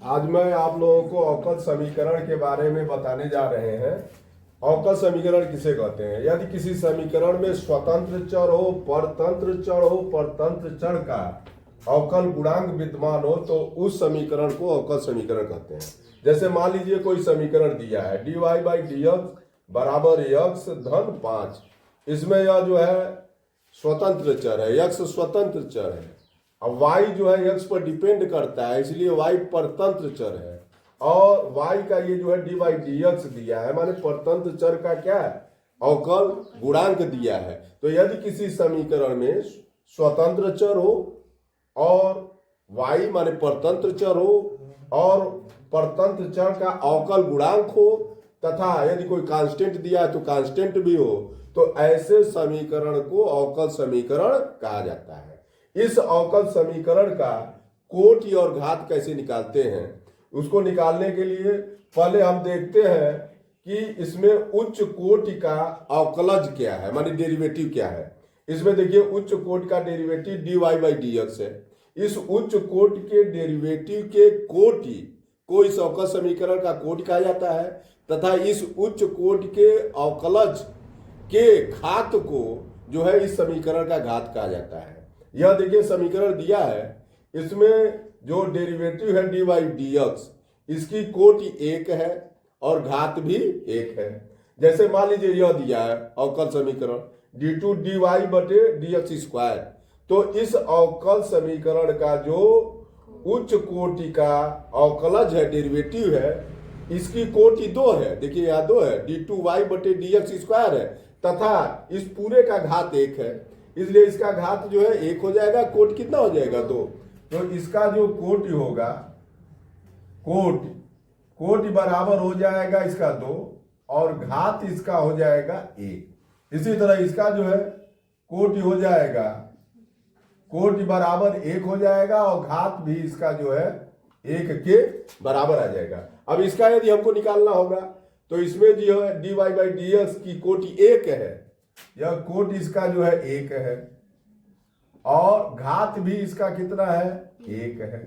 आज मैं आप लोगों को अवकल समीकरण के बारे में बताने जा रहे हैं। अवकल समीकरण किसे कहते हैं? यदि किसी समीकरण में स्वतंत्र चर हो, परतंत्र चर हो, परतंत्र चर का अवकल गुणांक विद्यमान हो तो उस समीकरण को अवकल समीकरण कहते हैं। जैसे मान लीजिए कोई समीकरण दिया है dy बाई dx बराबर x धन 5। इसमें यह जो है स्वतंत्र चर है, x स्वतंत्र चर है। अब y जो है x पर डिपेंड करता है, इसलिए y परतंत्र चर है। और y का ये जो है dy dx दिया है, माने परतंत्र चर का क्या है? अवकल गुणांक दिया है। तो यदि किसी समीकरण में स्वतंत्र चर हो और y माने परतंत्र चर हो और परतंत्र चर का अवकल गुणांक हो तथा यदि कोई कांस्टेंट दिया है तो कांस्टेंट भी हो, तो ऐसे समीकरण को अवकल समीकरण कहा जाता है। इस अवकल समीकरण का कोटि और घात कैसे निकालते हैं, उसको निकालने के लिए पहले हम देखते हैं कि इसमें उच्च कोटि का अवकलज क्या है, माने डेरिवेटिव क्या है। इसमें देखिए उच्च कोटि का डेरिवेटिव dy बाई dx है। इस उच्च कोटि के डेरिवेटिव के कोटि को इस अवकल समीकरण का कोटि कहा जाता है तथा इस उच्च कोटि के अवकलज के घात को जो है इस समीकरण का घात कहा जाता है। यह देखिए समीकरण दिया है, इसमें जो डेरिवेटिव है dy बाई dx इसकी कोटि 1 है और घात भी 1 है। जैसे मान लीजिए यह दिया है अवकल समीकरण d2 dy बटे dx स्क्वायर, तो इस अवकल समीकरण का जो उच्च कोटि का अवकलज है, डेरिवेटिव है, इसकी कोटि 2 है। देखिए यहाँ 2 है, d2y बटे dx स्क्वायर है तथा इस पूरे का घात 1 है, इसलिए इसका घात जो है 1 हो जाएगा। कोटि कितना हो जाएगा? 2। तो इसका जो कोटि होगा, कोटि बराबर हो जाएगा इसका 2 और घात इसका हो जाएगा 1। इसी तरह इसका जो है कोटि हो जाएगा, कोटि बराबर 1 हो जाएगा और घात भी इसका जो है 1 के बराबर आ जाएगा। अब इसका यदि हमको निकालना होगा तो इसमें जो है dy बाई dx की कोटि 1 है, यह कोटि इसका जो है 1 है और घात भी इसका कितना है? 1 है।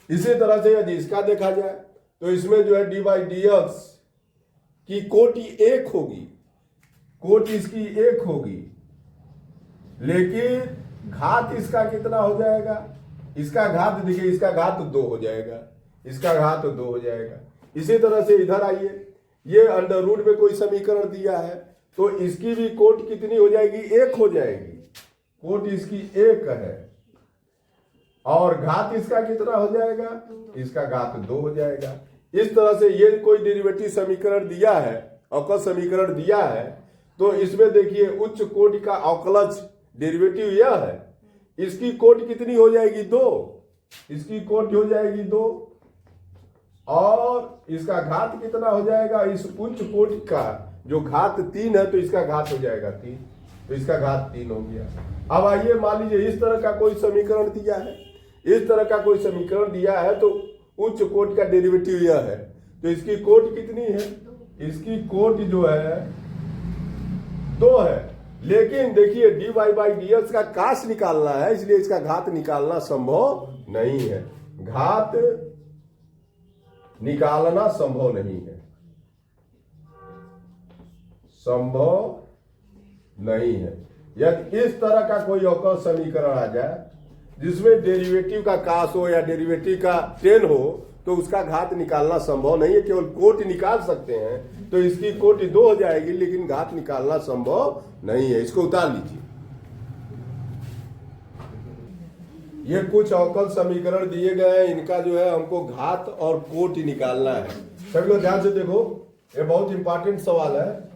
इसी तरह से यदि इसका देखा जाए तो इसमें जो है dy बाई dx की कोटि 1 होगी, कोटि इसकी 1 होगी, लेकिन घात इसका कितना हो जाएगा? इसका घात देखिए, इसका घात 2 हो जाएगा, इसका घात 2 हो जाएगा। इसी तरह से इधर आइए, ये अंडर रूट में कोई समीकरण दिया है तो इसकी भी कोटि कितनी हो जाएगी? 1 हो जाएगी। कोटि इसकी 1 है और घात इसका कितना हो जाएगा? इसका घात 2 हो जाएगा। इस तरह से ये कोई डेरिवेटिव समीकरण दिया है, अवकल समीकरण दिया है, तो इसमें देखिए उच्च कोटि का अवकलज डेरिवेटिव यह है, इसकी कोटि कितनी हो जाएगी? 2। इसकी कोटि हो जाएगी 2 और इसका घात कितना हो जाएगा? इस उच्च कोटि का जो घात 3 है तो इसका घात हो जाएगा 3, तो इसका घात 3 हो गया। अब आइए मान लीजिए इस तरह का कोई समीकरण दिया है, इस तरह का कोई समीकरण दिया है तो उच्च कोटि का डेरिवेटिव यह है, तो इसकी कोटि कितनी है? इसकी कोटि जो है 2 है, लेकिन देखिए dy बाई dx का काश निकालना है, इसलिए इसका घात निकालना संभव नहीं है। घात निकालना संभव नहीं है, संभव नहीं है। यदि इस तरह का कोई अवकल समीकरण आ जाए जिसमें डेरिवेटिव का काश हो या डेरिवेटिव का टेन हो तो उसका घात निकालना संभव नहीं है। केवल कोटि निकाल सकते हैं, तो इसकी कोटि 2 हो जाएगी लेकिन घात निकालना संभव नहीं है। इसको उतार लीजिए। ये कुछ अवकल समीकरण दिए गए हैं, इनका जो है हमको घात और कोटि निकालना है। सभी लोग ध्यान से देखो, ये बहुत इंपॉर्टेंट सवाल है।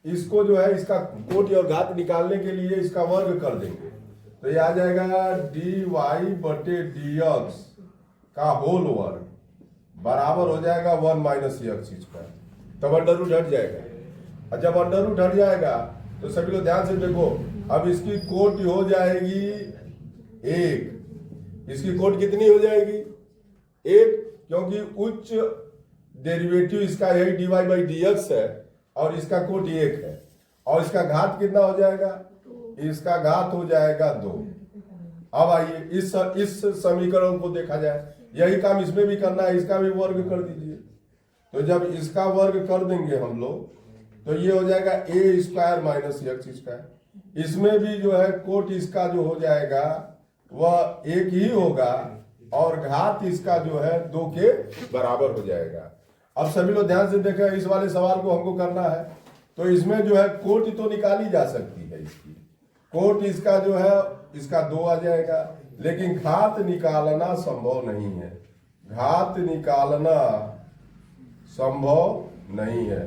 इसको जो है इसका कोटि और घात निकालने के लिए इसका वर्ग कर देंगे तो ये आ जाएगा dy बटे dx का होल वर्ग बराबर हो जाएगा 1 माइनस x स्क्वायर। तब अंडर रूट हट जाएगा और जब अंडर रूट हट जाएगा तो सभी लोग ध्यान से देखो, अब इसकी कोटि हो जाएगी 1। इसकी कोटि कितनी हो जाएगी? 1, क्योंकि उच्च डेरिवेटिव इसका यही dy बाई dx है और इसका कोटि 1 है और इसका घात कितना हो जाएगा? इसका घात हो जाएगा 2। अब आइए इस समीकरण को देखा जाए। यही काम इसमें भी करना है, इसका भी वर्ग कर दीजिए। तो जब इसका वर्ग कर देंगे हम लोग तो ये हो जाएगा ए स्क्वायर माइनस एक्स स्क्वायर। इसमें भी जो है कोट इसका जो हो जाएगा वह एक ही होगा और घात इसका जो है 2 के बराबर हो जाएगा। अब सभी लोग ध्यान से देखें, इस वाले सवाल को हमको करना है तो इसमें जो है कोट तो निकाली जा सकती है, इसकी कोट इसका जो है इसका 2 आ जाएगा, लेकिन घात निकालना संभव नहीं है। घात निकालना संभव नहीं है।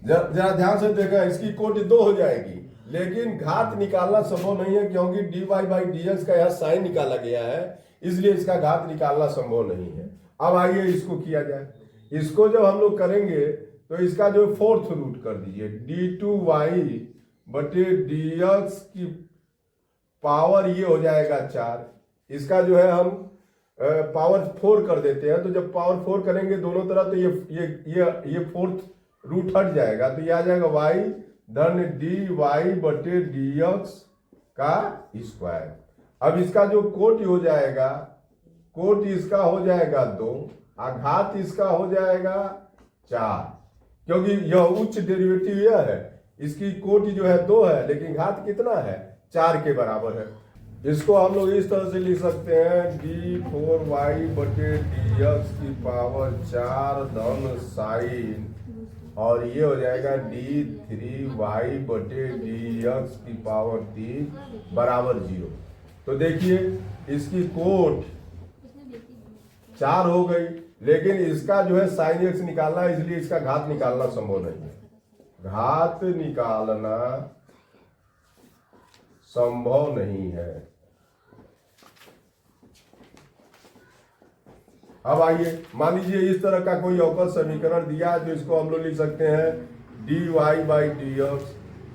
जरा ध्यान से देखा, इसकी कोट 2 हो जाएगी लेकिन घात निकालना संभव नहीं है, क्योंकि dy बाई dx का यह साइन निकाला गया है, इसलिए इसका घात निकालना संभव नहीं है। अब आइए इसको किया जाए। इसको जब हम लोग करेंगे तो इसका जो 4th रूट कर दीजिए, d2y बटे dx की पावर ये हो जाएगा 4। इसका जो है हम पावर 4 कर देते हैं, तो जब पावर 4 करेंगे दोनों तरफ तो ये 4th रूट हट जाएगा, तो ये आ जाएगा y धन dy बटे dx का स्क्वायर। अब इसका जो कोट हो जाएगा, कोट इसका हो जाएगा 2, घात इसका हो जाएगा 4, क्योंकि यह उच्च डेरिवेटिव यह है, इसकी कोट जो है 2 है लेकिन घात कितना है 4 के बराबर है। इसको हम लोग इस तरह से लिख सकते हैं d4y बटे dx की पावर 4 धन साइन, और ये हो जाएगा d3y बटे dx की पावर 3 बराबर 0। तो देखिए इसकी कोट 4 हो गई, लेकिन इसका जो है साइन x निकालना है, इसलिए इसका घात निकालना संभव नहीं है। घात निकालना संभव नहीं है। अब आइए, मान लीजिए इस तरह का कोई अवकल समीकरण दिया है, तो इसको हम लोग लिख सकते हैं dy बाई dx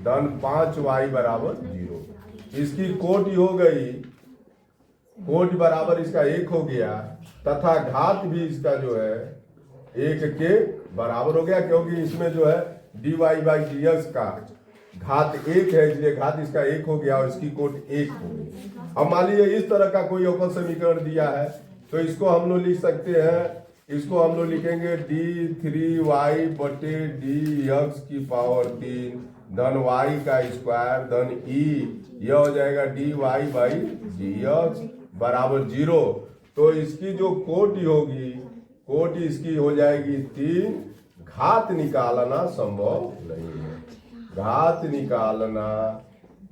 धन 5y बराबर 0। इसकी कोट हो गई, कोट बराबर इसका 1 हो गया, तथा घात भी इसका जो है 1 के बराबर हो गया, क्योंकि इसमें जो है dy बाई dx का घात 1 है, इसलिए घात इसका 1 हो गया और इसकी कोट 1 हो गई। अब मान लीजिए इस तरह का कोई अवकल समीकरण दिया है, तो इसको हम लोग लिख सकते हैं, इसको हम लोग लिखेंगे d3y बटे dx की पावर 3 धन y का स्क्वायर धन e, यह हो जाएगा dy बाई dx बराबर 0। तो इसकी जो कोटि होगी, कोटि इसकी हो जाएगी 3। घात निकालना संभव नहीं है। घात निकालना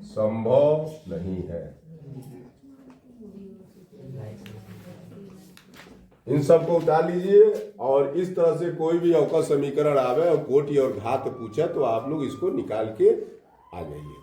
संभव नहीं है। इन सबको उतार लीजिए, और इस तरह से कोई भी अवकल समीकरण आवे और कोटि और घात पूछे तो आप लोग इसको निकाल के आ जाइए।